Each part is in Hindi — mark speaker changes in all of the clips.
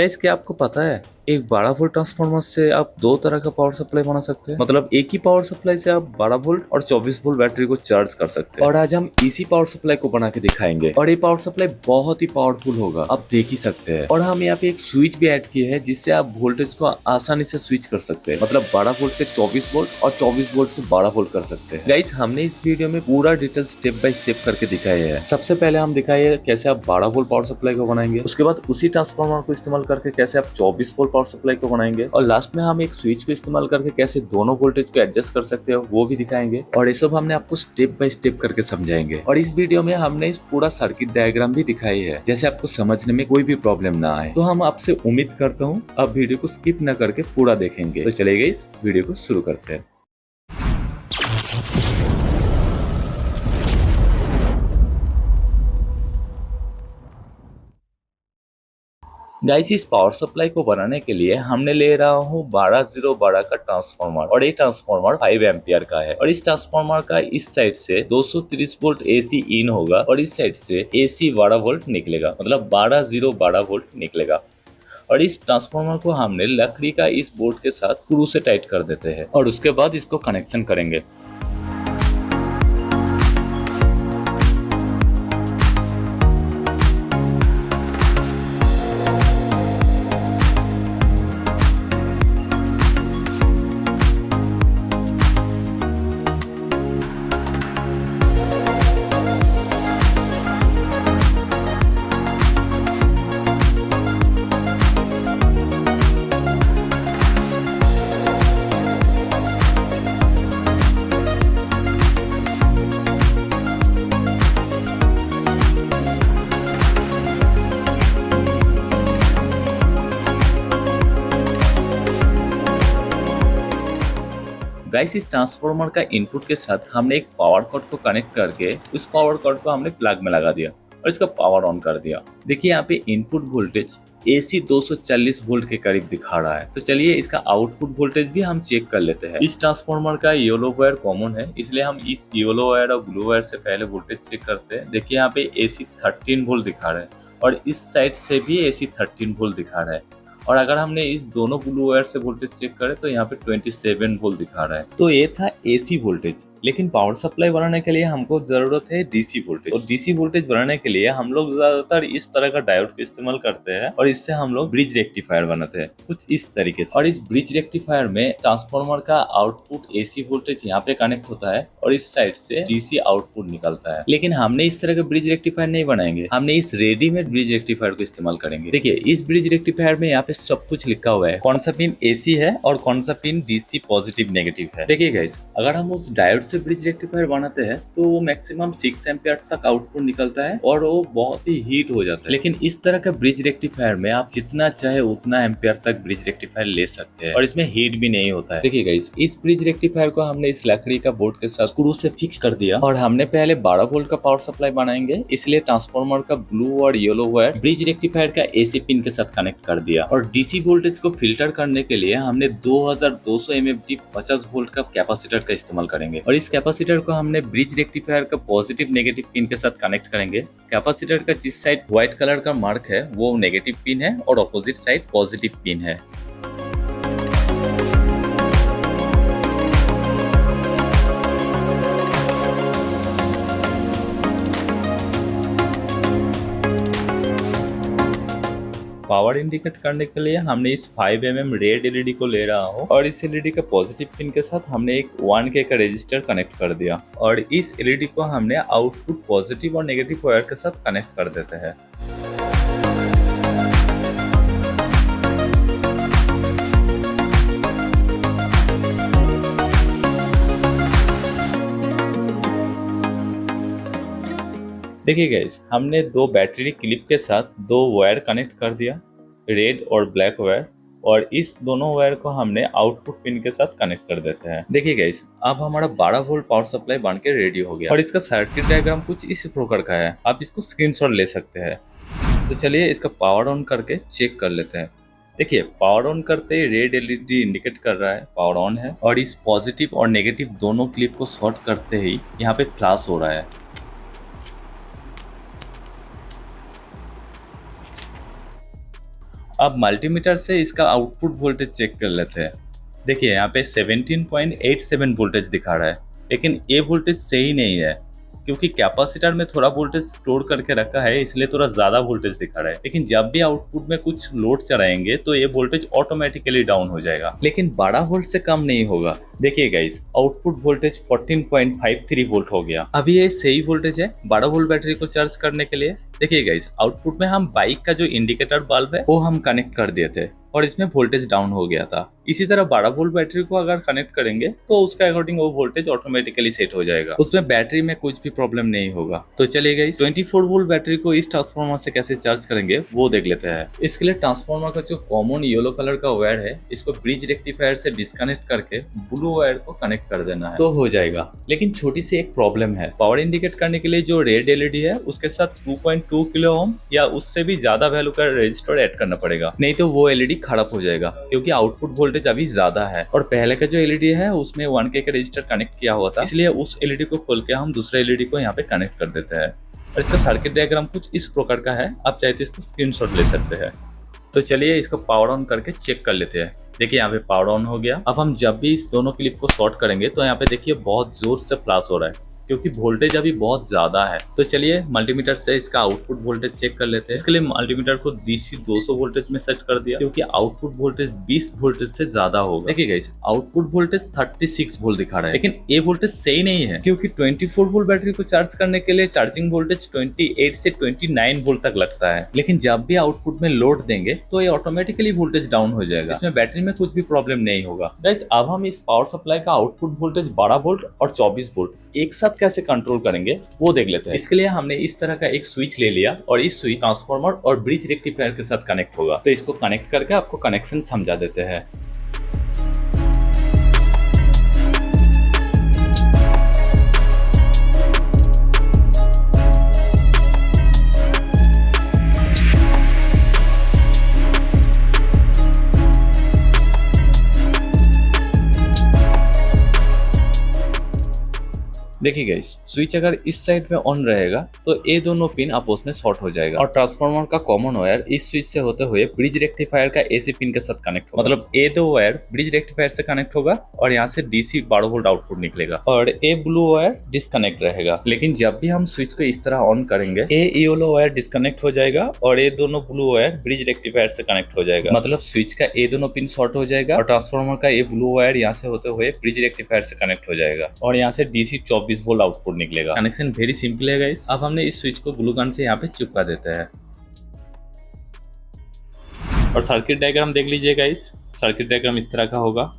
Speaker 1: गाइस क्या आपको पता है एक 12 वोल्ट ट्रांसफार्मर से आप दो तरह का पावर सप्लाई बना सकते हैं। मतलब एक ही पावर सप्लाई से आप 12 वोल्ट और 24 वोल्ट बैटरी को चार्ज कर सकते हैं। और आज हम इसी पावर सप्लाई को बना के दिखाएंगे और ये पावर सप्लाई बहुत ही पावरफुल होगा, आप देख ही सकते हैं। और हम यहाँ पे एक स्विच भी ऐड किए हैं जिससे आप वोल्टेज को आसानी से स्विच कर सकते हैं। मतलब 12 वोल्ट से 24 वोल्ट और 24 वोल्ट से 12 वोल्ट कर सकते हैं। गाइस हमने इस वीडियो में पूरा डिटेल स्टेप बाय स्टेप करके दिखाया है। सबसे पहले हम दिखाए कैसे आप 12 वोल्ट पावर सप्लाई को बनाएंगे, उसके बाद उसी ट्रांसफार्मर को इस्तेमाल करके कैसे आप 24 वोल्ट पावर सप्लाई को बनाएंगे, और लास्ट में हम एक स्विच को इस्तेमाल करके कैसे दोनों वोल्टेज को एडजस्ट कर सकते हो वो भी दिखाएंगे। और ये सब हमने आपको स्टेप बाय स्टेप करके समझाएंगे। और इस वीडियो में हमने इस पूरा सर्किट डायग्राम भी दिखाई है जैसे आपको समझने में कोई भी प्रॉब्लम ना आए। तो हम आपसे उम्मीद करता हूँ आप वीडियो को स्किप न करके पूरा देखेंगे। तो चलिए इस वीडियो को शुरू करते हैं। गाइस इस पावर सप्लाई को बनाने के लिए हमने ले रहा हूँ 12-0-12 का ट्रांसफार्मर, और ये ट्रांसफार्मर 5 एम्पियर का है। और इस ट्रांसफार्मर का इस साइड से 230 वोल्ट एसी इन होगा और इस साइड से एसी 12 वोल्ट निकलेगा, मतलब 12-0-12 वोल्ट निकलेगा। और इस ट्रांसफार्मर को हमने लकड़ी का इस बोर्ड के साथ स्क्रू से टाइट कर देते हैं और उसके बाद इसको कनेक्शन करेंगे। गाइस इस ट्रांसफार्मर का इनपुट के साथ हमने एक पावर कॉर्ड को कनेक्ट करके उस पावर कॉर्ड को हमने प्लग में लगा दिया और इसका पावर ऑन कर दिया। देखिए यहाँ पे इनपुट वोल्टेज एसी 240 वोल्ट के करीब दिखा रहा है। तो चलिए इसका आउटपुट वोल्टेज भी हम चेक कर लेते हैं। इस ट्रांसफार्मर का येलो वायर कॉमन है, इसलिए हम इस येलो वायर और ब्लू वायर से पहले वोल्टेज चेक करते हैं। देखिए यहाँ पे एसी 13 वोल्ट दिखा रहा है और इस साइड से भी एसी 13 वोल्ट दिखा रहा है। और अगर हमने इस दोनों ब्लू वायर से वोल्टेज चेक करें तो यहाँ पे 27 वोल्ट दिखा रहा है। तो ये था एसी वोल्टेज। लेकिन पावर सप्लाई बनाने के लिए हमको जरूरत है डीसी वोल्टेज, और डीसी वोल्टेज बनाने के लिए हम लोग ज्यादातर इस तरह का डायोड का इस्तेमाल करते हैं और इससे हम लोग ब्रिज रेक्टिफायर बनाते हैं कुछ इस तरीके से। और इस ब्रिज रेक्टिफायर में ट्रांसफार्मर का आउटपुट एसी वोल्टेज यहाँ पे कनेक्ट होता है और इस साइड से डीसी आउटपुट निकलता है। लेकिन हमने इस तरह का ब्रिज रेक्टिफायर नहीं बनाएंगे, हमने इस रेडीमेड ब्रिज रेक्टिफायर को इस्तेमाल करेंगे। देखिए इस ब्रिज रेक्टिफायर में यहाँ पे सब कुछ लिखा हुआ है, कौन सा पिन एसी है और कौन सा पिन डीसी पॉजिटिव नेगेटिव है। देखिए गाइस अगर हम उस डायोड से ब्रिज रेक्टिफायर बनाते हैं तो वो मैक्सिमम 6 एम्पियर तक आउटपुट निकलता है और वो बहुत ही हीट हो जाता है। लेकिन इस तरह का ब्रिज रेक्टिफायर में आप जितना चाहे उतना एम्पियर तक ब्रिज रेक्टिफायर ले सकते हैं और इसमें हीट भी नहीं होता है। देखिए गाइस इस ब्रिज रेक्टिफायर को हमने इस लकड़ी का बोर्ड के साथ स्क्रू से फिक्स कर दिया और हमने पहले 12 वोल्ट का पावर सप्लाई बनाएंगे, इसलिए ट्रांसफार्मर का ब्लू और येलो वायर ब्रिज रेक्टिफायर का एसी पिन के साथ कनेक्ट कर दिया। और डीसी वोल्टेज को फिल्टर करने के लिए हमने 2200 mA 50 वोल्ट का कैपेसिटर का इस्तेमाल करेंगे और इस कैपेसिटर को हमने ब्रिज रेक्टिफायर का पॉजिटिव नेगेटिव पिन के साथ कनेक्ट करेंगे। कैपेसिटर का जिस साइड व्हाइट कलर का मार्क है वो नेगेटिव पिन है और ऑपोजिट साइड पॉजिटिव पिन है। पावर इंडिकेट करने के लिए हमने इस 5 mm रेड एलईडी को ले रहा हूँ और इस एलईडी का पॉजिटिव पिन के साथ हमने एक 1K का रजिस्टर कनेक्ट कर दिया और इस एलईडी को हमने आउटपुट पॉजिटिव और नेगेटिव वायर के साथ कनेक्ट कर देते हैं। देखिए गाइस हमने दो बैटरी क्लिप के साथ दो वायर कनेक्ट कर दिया, रेड और ब्लैक वायर, और इस दोनों वायर को हमने आउटपुट पिन के साथ कनेक्ट कर देते हैं। देखिए गाइस अब हमारा 12 वोल्ट पावर सप्लाई बन के रेडी हो गया और इसका सर्किट डायग्राम कुछ इस प्रकार का है, आप इसको स्क्रीनशॉट ले सकते हैं। तो चलिए इसका पावर ऑन करके चेक कर लेते हैं। देखिए पावर ऑन करते ही रेड एलईडी इंडिकेट कर रहा है पावर ऑन है, और इस पॉजिटिव और नेगेटिव दोनों क्लिप को शॉर्ट करते ही यहाँ पे फ्लैश हो रहा है। अब मल्टीमीटर से इसका आउटपुट वोल्टेज चेक कर लेते हैं। देखिए यहाँ पे 17.87 वोल्टेज दिखा रहा है, लेकिन ये वोल्टेज सही नहीं है क्योंकि कैपेसिटर में थोड़ा वोल्टेज स्टोर करके रखा है, इसलिए थोड़ा ज्यादा वोल्टेज दिखा रहा है। लेकिन जब भी आउटपुट में कुछ लोड चलाएंगे तो ये वोल्टेज ऑटोमेटिकली डाउन हो जाएगा, लेकिन 12 वोल्ट से कम नहीं होगा। देखिए गाइस, आउटपुट वोल्टेज 14.53 वोल्ट हो गया। अभी ये सही वोल्टेज है 12 वोल्ट बैटरी को चार्ज करने के लिए। देखिए गाइस, आउटपुट में हम बाइक का जो इंडिकेटर बल्ब है वो हम कनेक्ट कर दिए थे और इसमें वोल्टेज डाउन हो गया था। इसी तरह 12 वोल्ट बैटरी को अगर कनेक्ट करेंगे तो उसके अकॉर्डिंग वो वोल्टेज ऑटोमेटिकली सेट हो जाएगा, उसमें बैटरी में कुछ भी प्रॉब्लम नहीं होगा। तो चलिए गाइस, 24 वोल्ट बैटरी को इस ट्रांसफार्मर से कैसे चार्ज करेंगे वो देख लेते हैं। इसके लिए ट्रांसफार्मर का जो कॉमन येलो कलर का वायर है, इसको ब्रिज रेक्टिफायर से डिस्कनेक्ट करके ब्लू वायर को कनेक्ट कर देना है तो हो जाएगा। लेकिन छोटी सी एक प्रॉब्लम है, पावर इंडिकेट करने के लिए जो रेड एलईडी है उसके साथ 2.2 किलो ओम या उससे भी ज्यादा वैल्यू का रजिस्टर ऐड करना पड़ेगा, नहीं तो वो एलईडी खराब हो जाएगा क्योंकि आउटपुट वोल्टेज अभी ज्यादा है। और पहले का जो एलईडी है उसमें 1K का रजिस्टर कनेक्ट किया हुआ था, इसलिए उस एलईडी को खोल के हम दूसरे एलईडी को यहाँ पे कनेक्ट कर देते हैं। और इसका सर्किट डायग्राम कुछ इस प्रकार का है, आप चाहे तो इसको स्क्रीनशॉट ले सकते हैं। तो चलिए इसको पावर ऑन करके चेक कर लेते हैं। देखिए यहाँ पे पावर ऑन हो गया। अब हम जब भी इस दोनों क्लिप को शॉर्ट करेंगे तो यहाँ पे देखिए बहुत जोर से फ्लैश हो रहा है क्योंकि वोल्टेज अभी बहुत ज्यादा है। तो चलिए मल्टीमीटर से इसका आउटपुट वोल्टेज चेक कर लेते हैं। इसके लिए मल्टीमीटर को DC 200 वोल्टेज में सेट कर दिया क्योंकि आउटपुट वोल्टेज 20 वोल्टेज से ज्यादा होगा। देखिए गाइस, आउटपुट वोल्टेज 36 वोल्ट दिखा रहा है, लेकिन ये वोल्टेज सही नहीं है क्योंकि 24 वोल्ट बैटरी को चार्ज करने के लिए चार्जिंग वोल्टेज 28 से 29 वोल्ट तक लगता है। लेकिन जब भी आउटपुट में लोड देंगे तो ये ऑटोमेटिकली वोल्टेज डाउन हो जाएगा, इसमें बैटरी में कुछ भी प्रॉब्लम नहीं होगा। गाइस, अब हम इस पावर सप्लाई का आउटपुट वोल्टेज 12 वोल्ट और 24 वोल्ट एक साथ कैसे कंट्रोल करेंगे वो देख लेते हैं। इसके लिए हमने इस तरह का एक स्विच ले लिया और इस स्विच ट्रांसफार्मर और ब्रिज रेक्टिफायर के साथ कनेक्ट होगा। तो इसको कनेक्ट करके आपको कनेक्शन समझा देते हैं। देखिए गाइस, स्विच अगर इस साइड में ऑन रहेगा तो ये दोनों पिन आपस में शॉर्ट हो जाएगा और ट्रांसफार्मर का कॉमन वायर इस स्विच से होते हुए ब्रिज रेक्टिफायर का AC पिन के साथ कनेक्ट होगा। मतलब ये दो वायर ब्रिज रेक्टिफायर से कनेक्ट होगा और यहाँ से DC 12 वोल्ट आउटपुट निकलेगा और ये ब्लू वायर डिस्कनेक्ट रहेगा। लेकिन जब भी हम स्विच को इस तरह ऑन करेंगे ये येलो वायर डिस्कनेक्ट हो जाएगा और ये दोनों ब्लू वायर ब्रिज रेक्टिफायर से कनेक्ट हो जाएगा। मतलब स्विच का ये दोनों पिन शॉर्ट हो जाएगा और ट्रांसफार्मर का ये ब्लू वायर यहाँ से होते हुए ब्रिज रेक्टिफायर से कनेक्ट हो जाएगा और यहाँ से DC 24 वोल्ट आउटपुट निकलेगा। कनेक्शन वेरी सिंपल है गाइस। अब हमने इस स्विच को ग्लू गन से यहाँ पे चिपका देते हैं और सर्किट डायग्राम देख लीजिए गाइस। सर्किट डायग्राम इस तरह का होगा।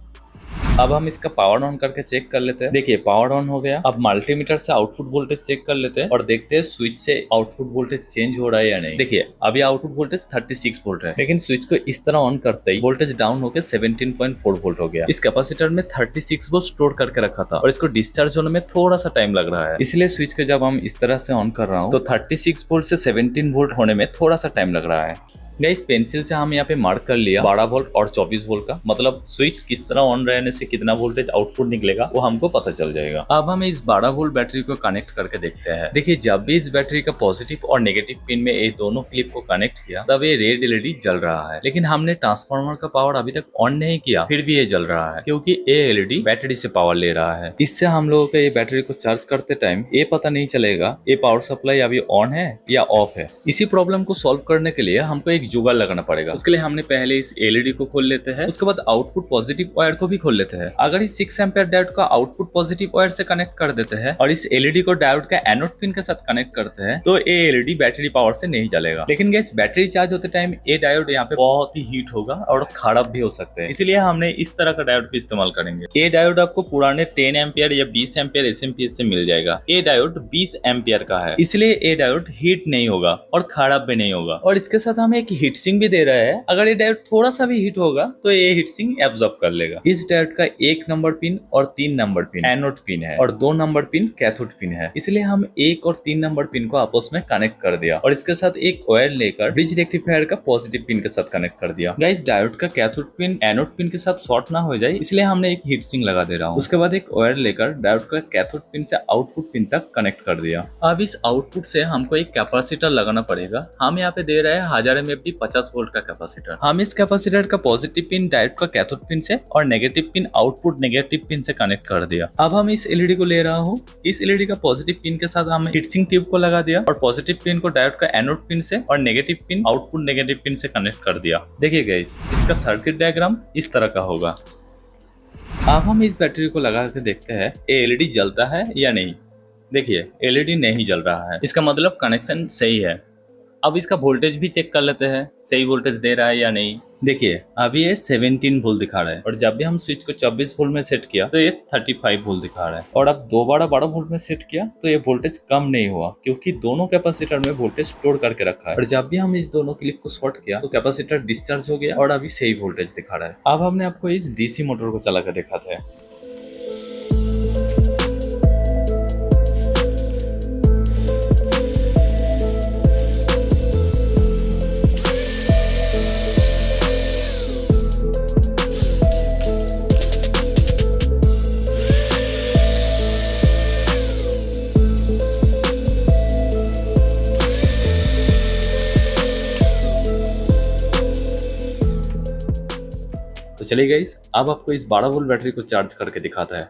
Speaker 1: अब हम इसका पावर ऑन करके चेक कर लेते हैं। देखिए पावर ऑन हो गया। अब मल्टीमीटर से आउटपुट वोल्टेज चेक कर लेते हैं और देखते हैं स्विच से आउटपुट वोल्टेज चेंज हो रहा है या नहीं। देखिए अभी आउटपुट वोल्टेज 36 वोल्ट है, लेकिन स्विच को इस तरह ऑन करते ही वोल्टेज डाउन होकर 17.4 वोल्ट हो गया। इस कैपेसिटर में 36 वोल्ट स्टोर करके रखा था और इसको डिस्चार्ज होने में थोड़ा सा टाइम लग रहा है, इसलिए स्विच को जब हम इस तरह से ऑन कर रहा हूँ तो 36 वोल्ट से 17 वोल्ट होने में थोड़ा सा टाइम लग रहा है। गाइस, पेंसिल से हम यहाँ पे मार्क कर लिया 12 वोल्ट और 24 वोल्ट का, मतलब स्विच किस तरह ऑन रहने से कितना वोल्टेज आउटपुट निकलेगा वो हमको पता चल जाएगा। अब हम इस 12 वोल्ट बैटरी को कनेक्ट करके देखते हैं। देखिए जब भी इस बैटरी का पॉजिटिव और नेगेटिव पिन में ये दोनों क्लिप को कनेक्ट किया तब ये रेड एलईडी जल रहा है, लेकिन हमने ट्रांसफार्मर का पावर अभी तक ऑन नहीं किया फिर भी ये जल रहा है क्योंकि ये एलईडी बैटरी से पावर ले रहा है। इससे हम लोगों को ये बैटरी को चार्ज करते टाइम ये पता नहीं चलेगा ये पावर सप्लाई अभी ऑन है या ऑफ है। इसी प्रॉब्लम को सॉल्व करने के लिए हमको एक जुगाड़ लगाना पड़ेगा। उसके लिए हमने पहले इस एलईडी को खोल लेते हैं, उसके बाद आउटपुट पॉजिटिव वायर को भी खोल लेते हैं। अगर इस 6 एम्पीयर डायोड का आउटपुट पॉजिटिव वायर से कनेक्ट कर देते हैं और इस एलईडी को डायोड का एनोड पिन के साथ कनेक्ट करते हैं तो ये एलईडी बैटरी पावर से नहीं चलेगा। लेकिन गैस बैटरी चार्ज होते टाइम ये डायोड यहाँ पे बहुत ही हीट होगा और खराब भी हो सकते हैं, इसलिए हमने इस तरह का डायोड का इस्तेमाल करेंगे। ये डायोड आपको पुराने 10 एम्पीयर या 20 एम्पीयर एसएमपीएस से मिल जाएगा। ये डायोड 20 एम्पीयर का है, इसलिए ये डायोड हीट नहीं होगा और खराब भी नहीं होगा। और इसके साथ हम एक हीट सिंक भी दे रहे हैं, अगर ये डायोड थोड़ा सा भी हीट होगा तो ये हीट सिंक एब्जॉर्ब कर लेगा। इस डायोड का 1 नंबर पिन और 3 नंबर पिन एनोड पिन है और 2 नंबर पिन कैथोड पिन है, इसलिए हम 1 और 3 नंबर पिन को आपस में कनेक्ट कर दिया और इसके साथ एक वायर लेकर ब्रिज रेक्टिफायर का पॉजिटिव पिन के साथ कनेक्ट कर दिया। गाइस, डायोड का कैथोड पिन एनोड पिन के साथ शॉर्ट ना हो जाए इसलिए हमने एक हीट सिंक लगा दे रहा हूँ। उसके बाद एक वायर लेकर डायोड का कैथोड पिन से आउटपुट पिन तक कनेक्ट कर दिया। अब इस आउटपुट से हमको एक कैपेसिटर लगाना पड़ेगा। हम यहाँ पे दे रहे हैं 1000 mAh 50 वोल्ट का कैपेसिटर। हम इस कैपेसिटर का पॉजिटिव पिन डायोड का कैथोड पिन से और negative pin output negative pin से कनेक्ट कर दिया। अब हम इस एलईडी को ले रहा हूँ। इस एलईडी का पॉजिटिव पिन के साथ हमने हीटसिंक ट्यूब को लगा दिया और पॉजिटिव पिन को डायोड का एनोड पिन से और negative pin output negative pin से कनेक्ट कर दिया। देखिए गाइस, इसका सर्किट डायग्राम इस तरह का होगा। अब हम इस बैटरी को लगा के देखते हैं ये एलईडी जलता है या नहीं। देखिए, एलईडी नहीं जल रहा है, इसका मतलब कनेक्शन सही है। अब इसका वोल्टेज भी चेक कर लेते हैं, सही वोल्टेज दे रहा है या नहीं। देखिए, अभी ये 17 वोल्ट दिखा रहा है और जब भी हम स्विच को 24 वोल्ट में सेट किया तो ये 35 वोल्ट दिखा रहा है। और अब दोबारा 12 वोल्ट में सेट किया तो ये वोल्टेज कम नहीं हुआ, क्योंकि दोनों कैपेसिटर में वोल्टेज स्टोर करके रखा है। और जब भी हम इस दोनों क्लिप को शॉर्ट किया तो कैपेसिटर डिस्चार्ज हो गया और अभी सही वोल्टेज दिखा रहा है। अब हमने आपको इस डीसी मोटर को चला कर दिखाते हैं। तो चलिए गाइस, अब आपको इस 12 वोल्ट बैटरी को चार्ज करके दिखाता है।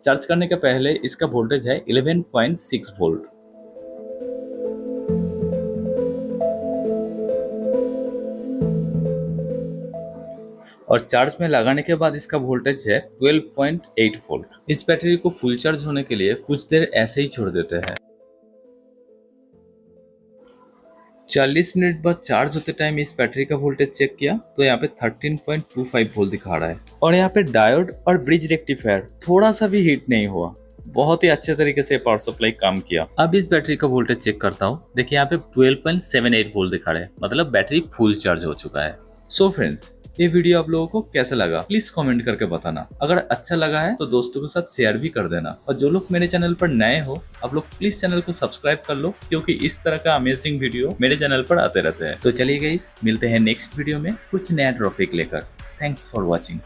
Speaker 1: चार्ज करने के पहले इसका वोल्टेज है 11.6 वोल्ट। और चार्ज में लगाने के बाद इसका वोल्टेज है 12.8 वोल्ट। इस बैटरी को फुल चार्ज होने के लिए कुछ देर ऐसे ही छोड़ देते हैं। 40 मिनट बाद चार्ज होते टाइम इस बैटरी का वोल्टेज चेक किया तो यहाँ पे 13.25 वोल्ट दिखा रहा है। और यहाँ पे डायोड और ब्रिज रेक्टिफायर थोड़ा सा भी हीट नहीं हुआ, बहुत ही अच्छे तरीके से पावर सप्लाई काम किया। अब इस बैटरी का वोल्टेज चेक करता हूँ। देखिए, यहाँ पे 12.78 वोल्ट दिखा रहा है, मतलब बैटरी फुल चार्ज हो चुका है। सो फ्रेंड्स, ये वीडियो आप लोगों को कैसा लगा प्लीज कमेंट करके बताना। अगर अच्छा लगा है तो दोस्तों के साथ शेयर भी कर देना। और जो लोग मेरे चैनल पर नए हो, आप लोग प्लीज चैनल को सब्सक्राइब कर लो, क्योंकि इस तरह का अमेजिंग वीडियो मेरे चैनल पर आते रहते हैं। तो चलिए गाइस, मिलते हैं नेक्स्ट वीडियो में कुछ नया टॉपिक लेकर। Thanks for watching.